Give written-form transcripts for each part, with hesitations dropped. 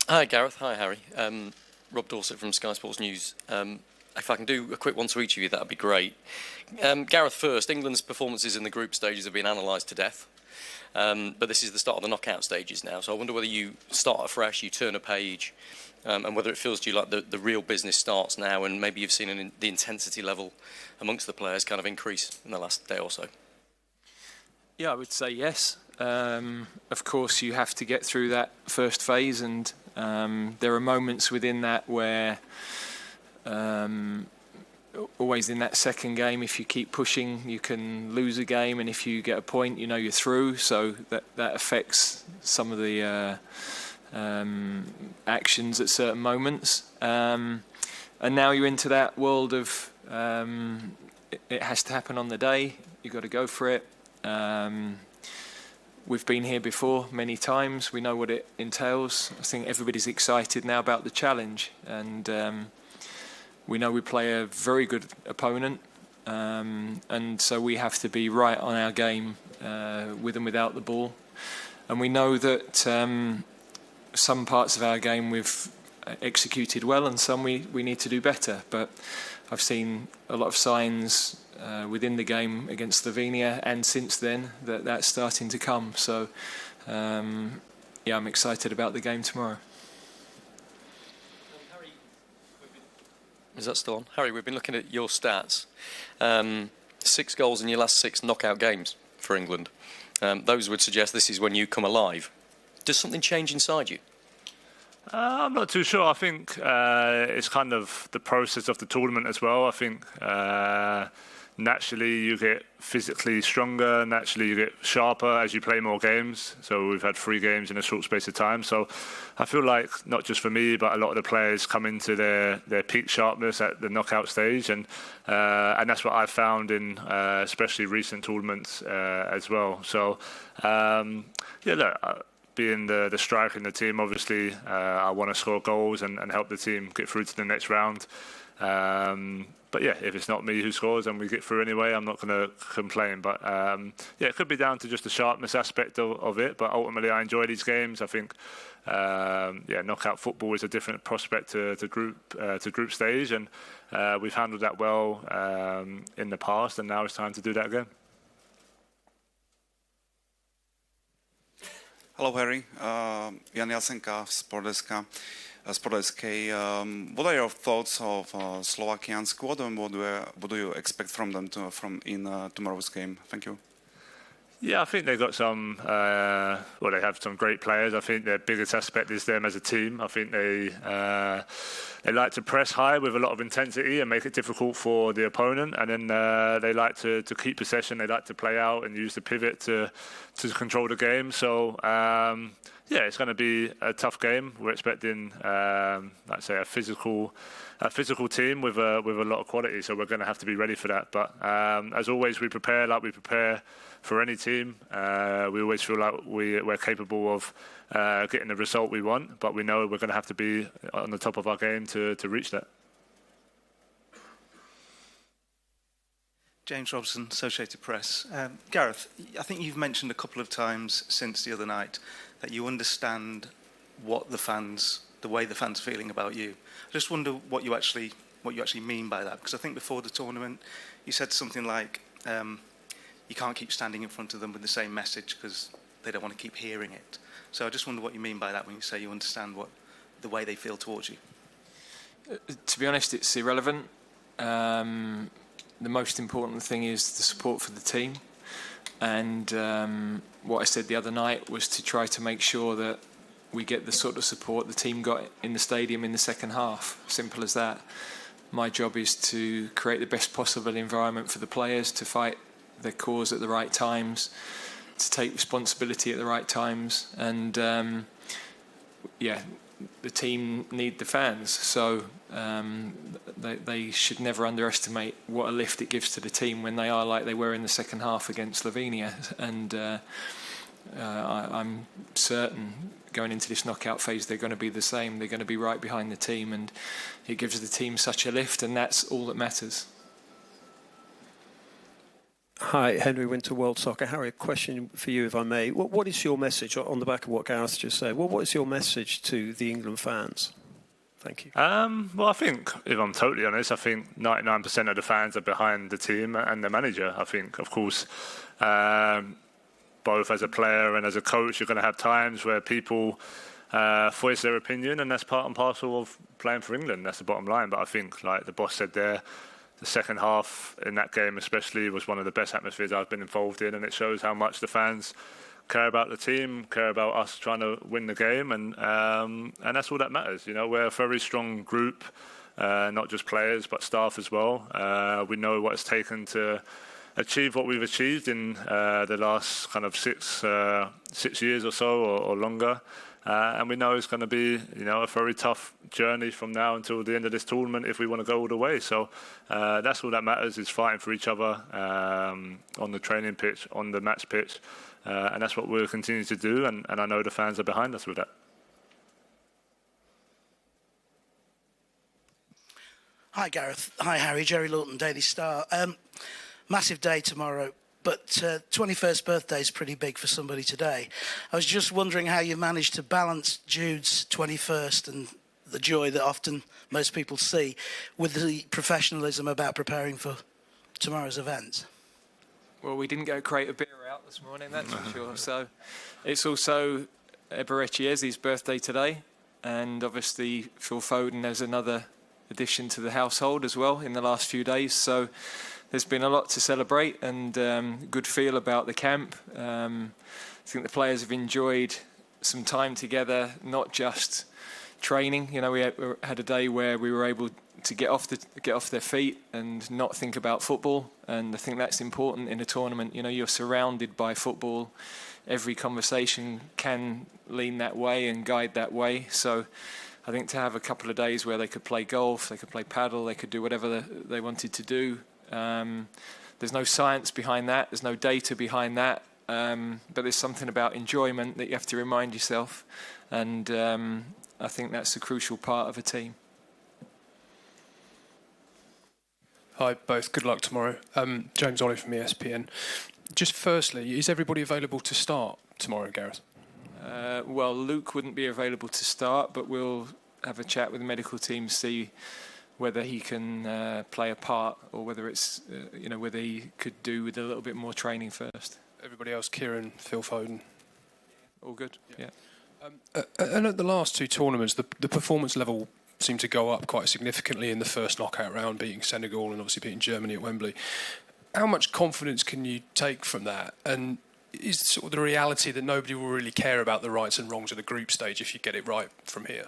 Hi Gareth, hi Harry. Rob Dorset from Sky Sports News. If I can do a quick one to each of you, that would be great. Gareth first, England's performances in the group stages have been analysed to death. But this is the start of the knockout stages now, so I wonder whether you start afresh, you turn a page, and whether it feels to you like the real business starts now, and maybe you've seen the intensity level amongst the players kind of increase in the last day or so. Yeah, I would say yes. Of course, you have to get through that first phase, and there are moments within that where always in that second game, if you keep pushing, you can lose a game, and if you get a point, you know you're through. So that affects some of the actions at certain moments. And now you're into that world of it has to happen on the day. You've got to go for it. We've been here before many times. We know what it entails. I think everybody's excited now about the challenge, and we know we play a very good opponent, and so we have to be right on our game with and without the ball. And we know that some parts of our game we've executed well, and some we need to do better. But I've seen a lot of signs within the game against Slovenia and since then that's starting to come. So yeah, I'm excited about the game tomorrow. Is that still on? Harry, we've been looking at your stats. 6 goals in your last 6 knockout games for England. Those would suggest this is when you come alive. Does something change inside you? I'm not too sure. I think it's kind of the process of the tournament as well. I think naturally you get physically stronger, naturally you get sharper as you play more games. So we've had 3 games in a short space of time. So I feel like not just for me, but a lot of the players come into their peak sharpness at the knockout stage, and that's what I've found in especially recent tournaments as well. So yeah, look. Being the striker in the team, obviously, I want to score goals and help the team get through to the next round. But yeah, if it's not me who scores and we get through anyway, I'm not going to complain. But yeah, it could be down to just the sharpness aspect of it. But ultimately, I enjoy these games. I think yeah, knockout football is a different prospect to group stage, and we've handled that well in the past, and now it's time to do that again. Hello, Harry. Jan Jasenka, Sportdesk. What are your thoughts of Slovakian squad, and what do you expect from them in tomorrow's game? Thank you. Yeah, I think they've got some. Well, they have some great players. I think their biggest aspect is them as a team. I think they like to press high with a lot of intensity and make it difficult for the opponent. And then they like to keep possession. They like to play out and use the pivot to control the game. So yeah, it's going to be a tough game. We're expecting, like I say, a physical team with a lot of quality. So we're going to have to be ready for that. But as always, we prepare like we prepare for any team. We always feel like we're capable of getting the result we want, but we know we're going to have to be on the top of our game to reach that. James Robson, Associated Press. Gareth, I think you've mentioned a couple of times since the other night that you understand what the way the fans are feeling about you. I just wonder what you actually mean by that, because I think before the tournament you said something like you can't keep standing in front of them with the same message because they don't want to keep hearing it. So I just wonder what you mean by that when you say you understand the way they feel towards you. To be honest, it's irrelevant. The most important thing is the support for the team, and what I said the other night was to try to make sure that we get the sort of support the team got in the stadium in the second half. Simple as that. My job is to create the best possible environment for the players to fight their cause at the right times, to take responsibility at the right times, and yeah, the team need the fans, so they should never underestimate what a lift it gives to the team when they are like they were in the second half against Slovenia. And I'm certain going into this knockout phase they're going to be the same. They're going to be right behind the team, and it gives the team such a lift, and that's all that matters. Hi, Henry Winter, World Soccer. Harry, a question for you, if I may. What is your message, on the back of what Gareth just said, what is your message to the England fans? Thank you. Well, I think, if I'm totally honest, I think 99% of the fans are behind the team and the manager. I think, of course, both as a player and as a coach, you're going to have times where people voice their opinion, and that's part and parcel of playing for England. That's the bottom line. But I think, like the boss said there, the second half in that game especially was one of the best atmospheres I've been involved in, and it shows how much the fans care about the team, care about us trying to win the game, and that's all that matters. You know, we're a very strong group, not just players but staff as well. We know what it's taken to achieve what we've achieved in the last kind of 6 years or so, or longer. And we know it's going to be, you know, a very tough journey from now until the end of this tournament if we want to go all the way. So that's all that matters, is fighting for each other on the training pitch, on the match pitch. And that's what we'll continue to do. And I know the fans are behind us with that. Hi, Gareth. Hi, Harry. Jerry Lawton, Daily Star. Massive day tomorrow. But 21st birthday is pretty big for somebody today. I was just wondering how you managed to balance Jude's 21st and the joy that often most people see with the professionalism about preparing for tomorrow's events. Well, we didn't go crate a beer out this morning, that's for sure. So it's also Eberecie's birthday today, and obviously Phil Foden has another addition to the household as well in the last few days. So there's been a lot to celebrate, and good feel about the camp. I think the players have enjoyed some time together, not just training. You know, we had a day where we were able to get off their feet and not think about football, and I think that's important in a tournament. You know, you're surrounded by football. Every conversation can lean that way and guide that way. So I think to have a couple of days where they could play golf, they could play paddle, they could do whatever they wanted to do. There's no science behind that, there's no data behind that, but there's something about enjoyment that you have to remind yourself, and I think that's a crucial part of a team. Hi both, good luck tomorrow. James Ollie from ESPN. Just firstly, is everybody available to start tomorrow, Gareth? Well, Luke wouldn't be available to start, but we'll have a chat with the medical team, see whether he can play a part, or whether it's whether he could do with a little bit more training first. Everybody else, Kieran, Phil Foden, all good. Yeah. And at the last two tournaments, the performance level seemed to go up quite significantly in the first knockout round, beating Senegal and obviously beating Germany at Wembley. How much confidence can you take from that? And is sort of the reality that nobody will really care about the rights and wrongs of the group stage if you get it right from here?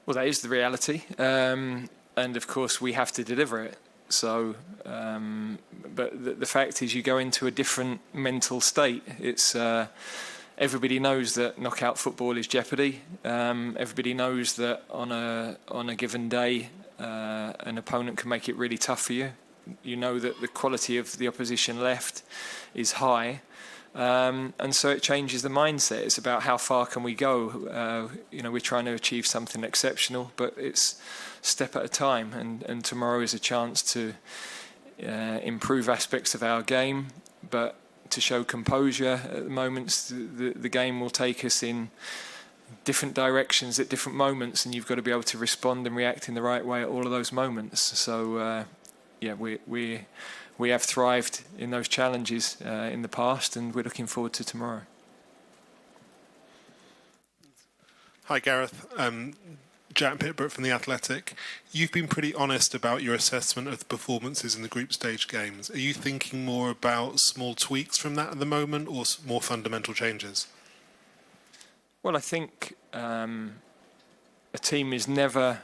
Well, that is the reality, and of course we have to deliver it. So, but the fact is, you go into a different mental state. It's everybody knows that knockout football is jeopardy. Everybody knows that on a given day, an opponent can make it really tough for you. You know that the quality of the opposition left is high. And so it changes the mindset. It's about how far can we go. We're trying to achieve something exceptional, but it's step at a time. And tomorrow is a chance to improve aspects of our game, but to show composure at the moments. The game will take us in different directions at different moments, and you've got to be able to respond and react in the right way at all of those moments. So, we have thrived in those challenges in the past, and we're looking forward to tomorrow. Hi, Gareth. Jack Pitbrook from The Athletic. You've been pretty honest about your assessment of the performances in the group stage games. Are you thinking more about small tweaks from that at the moment, or more fundamental changes? Well, I think a team is never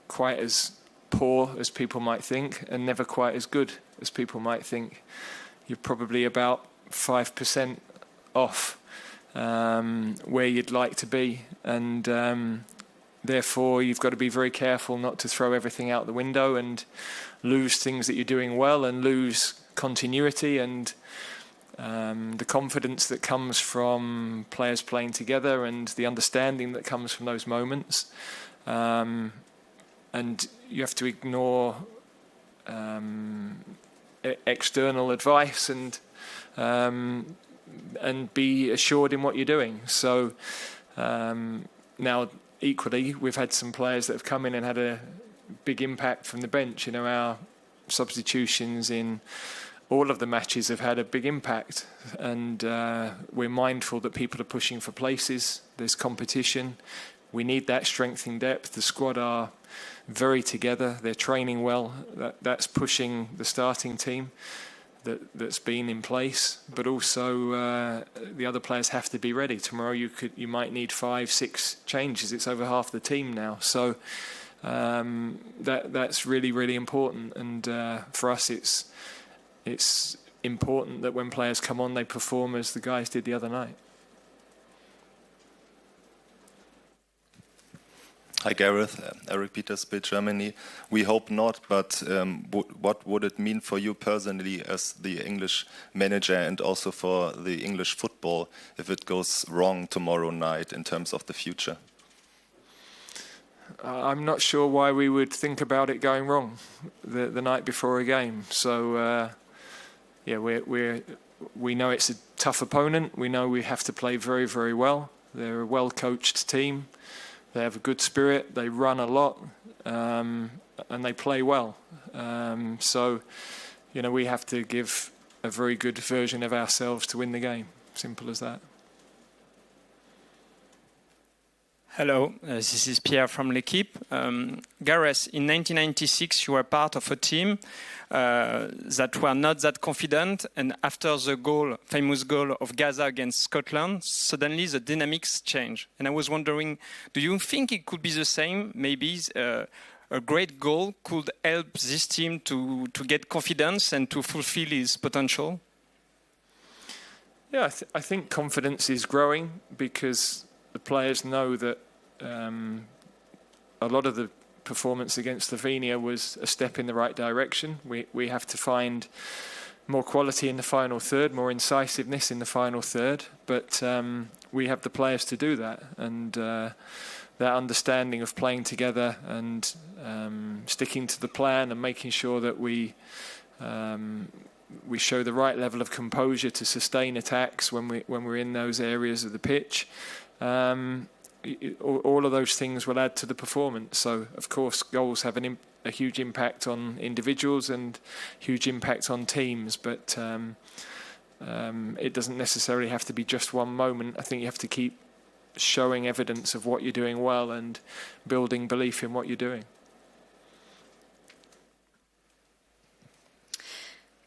quite as poor as people might think, and never quite as good as people might think. You're probably about 5% off where you'd like to be, and therefore you've got to be very careful not to throw everything out the window and lose things that you're doing well, and lose continuity and the confidence that comes from players playing together, and the understanding that comes from those moments. And you have to ignore external advice and be assured in what you're doing. So now, equally, we've had some players that have come in and had a big impact from the bench. You know, our substitutions in all of the matches have had a big impact, and we're mindful that people are pushing for places. There's competition. We need that strength in depth. The squad are very together. They're training well. That's pushing the starting team that's been in place. But also the other players have to be ready. Tomorrow you might need 5-6 changes. It's over half the team now. So that's really, really important. And for us, it's important that when players come on, they perform as the guys did the other night. Hi Gareth, Eric Peters, Bild Germany. We hope not, but what would it mean for you personally as the English manager and also for the English football if it goes wrong tomorrow night in terms of the future? I'm not sure why we would think about it going wrong the night before a game. So yeah, we know it's a tough opponent. We know we have to play very, very well. They're a well-coached team. They have a good spirit, they run a lot, and they play well. So, you know, we have to give a very good version of ourselves to win the game. Simple as that. Hello, this is Pierre from L'Equipe. Gareth, in 1996 you were part of a team that were not that confident, and after the famous goal of Gaza against Scotland, suddenly the dynamics changed. And I was wondering, do you think it could be the same? Maybe a great goal could help this team to get confidence and to fulfill its potential? Yeah, I think confidence is growing because the players know that a lot of the performance against Slovenia was a step in the right direction. We have to find more quality in the final third, more incisiveness in the final third, but we have the players to do that, and that understanding of playing together and sticking to the plan and making sure that we show the right level of composure to sustain attacks when we're in those areas of the pitch. All of those things will add to the performance. So, of course, goals have a huge impact on individuals and huge impact on teams, but it doesn't necessarily have to be just one moment. I think you have to keep showing evidence of what you're doing well and building belief in what you're doing.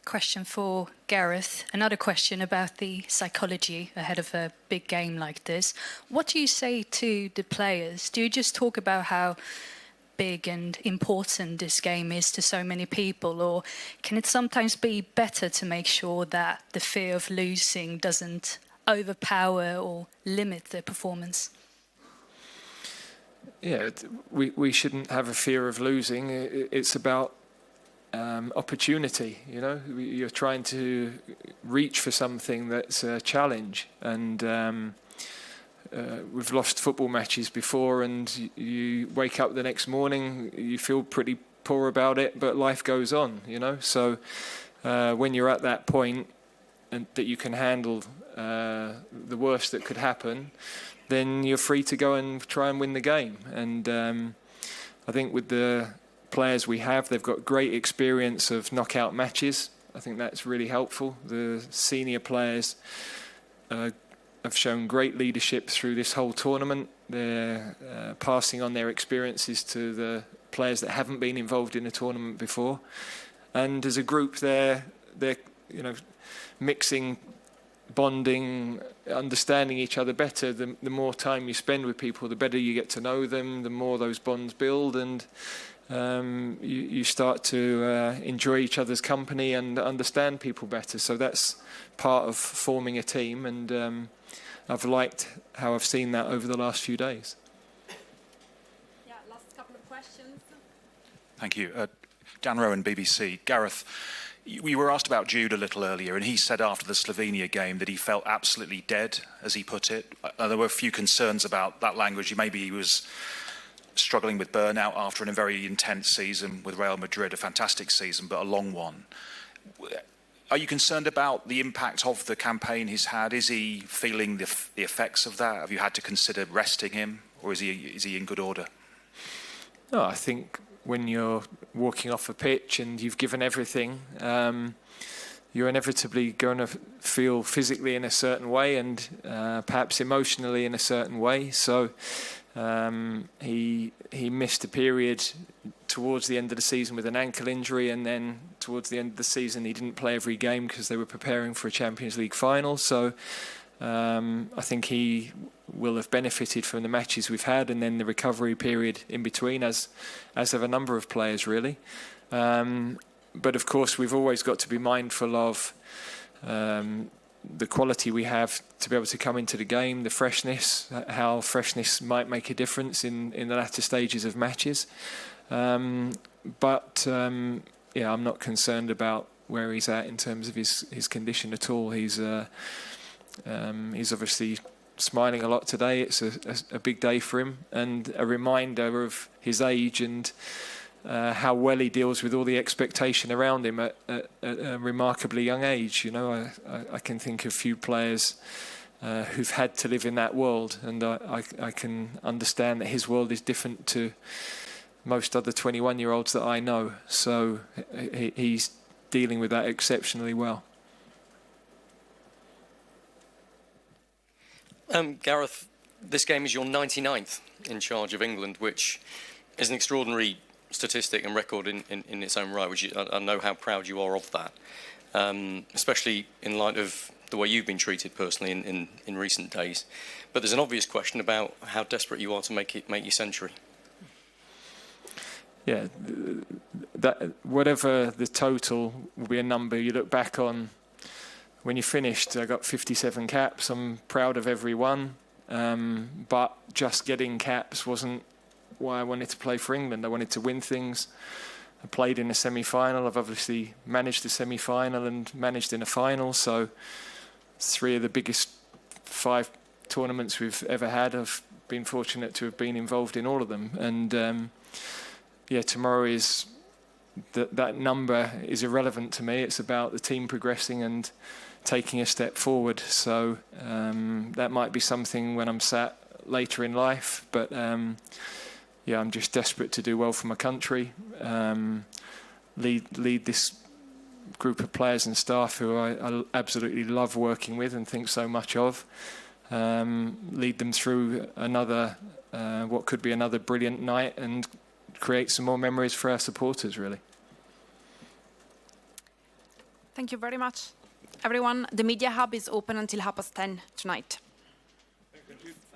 Question for Gareth. Another question about the psychology ahead of a big game like this. What do you say to the players? Do you just talk about how big and important this game is to so many people, or can it sometimes be better to make sure that the fear of losing doesn't overpower or limit their performance? Yeah, we shouldn't have a fear of losing. It's about opportunity, you know. You're trying to reach for something that's a challenge, and we've lost football matches before, and you wake up the next morning, you feel pretty poor about it, but life goes on, you know. So when you're at that point and that you can handle the worst that could happen, then you're free to go and try and win the game. And I think with the players we have, they've got great experience of knockout matches. I think that's really helpful. The senior players have shown great leadership through this whole tournament. They're passing on their experiences to the players that haven't been involved in a tournament before. And as a group, they're you know, mixing, bonding, understanding each other better. The more time you spend with people, the better you get to know them, the more those bonds build, and you start to enjoy each other's company and understand people better. So that's part of forming a team, and I've liked how I've seen that over the last few days. Yeah, last couple of questions. Thank you. Dan Rowan, BBC. Gareth, we were asked about Jude a little earlier, and he said after the Slovenia game that he felt absolutely dead, as he put it. There were a few concerns about that language. Maybe he was struggling with burnout after a very intense season with Real Madrid, a fantastic season, but a long one. Are you concerned about the impact of the campaign he's had? Is he feeling the effects of that? Have you had to consider resting him, or is he in good order? No, I think when you're walking off a pitch and you've given everything, you're inevitably going to feel physically in a certain way and perhaps emotionally in a certain way. So he missed a period towards the end of the season with an ankle injury, and then towards the end of the season he didn't play every game because they were preparing for a Champions League final. So I think he will have benefited from the matches we've had, and then the recovery period in between, as have a number of players really. But of course we've always got to be mindful of the quality we have to be able to come into the game, the freshness, how freshness might make a difference in the latter stages of matches. But I'm not concerned about where he's at in terms of his condition at all. He's obviously smiling a lot today. It's a big day for him, and a reminder of his age and how well he deals with all the expectation around him at a remarkably young age. You know, I can think of few players who've had to live in that world, and I can understand that his world is different to most other 21-year-olds that I know. So he's dealing with that exceptionally well. Gareth, this game is your 99th in charge of England, which is an extraordinary statistic and record in its own right, which I know how proud you are of that, especially in light of the way you've been treated personally in recent days. But there's an obvious question about how desperate you are to make your century. Yeah, that whatever the total will be a number you look back on when you finished. I got 57 caps. I'm proud of every one, but just getting caps wasn't why I wanted to play for England. I wanted to win things. I played in a semi-final. I've obviously managed a semi-final and managed in a final. So 3 of the biggest 5 tournaments we've ever had. I've been fortunate to have been involved in all of them. And tomorrow is that number is irrelevant to me. It's about the team progressing and taking a step forward. So that might be something when I'm sat later in life, but I'm just desperate to do well for my country, lead this group of players and staff who I absolutely love working with and think so much of, lead them through another what could be another brilliant night, and create some more memories for our supporters, really. Thank you very much. Everyone, the Media Hub is open until 10:30 tonight.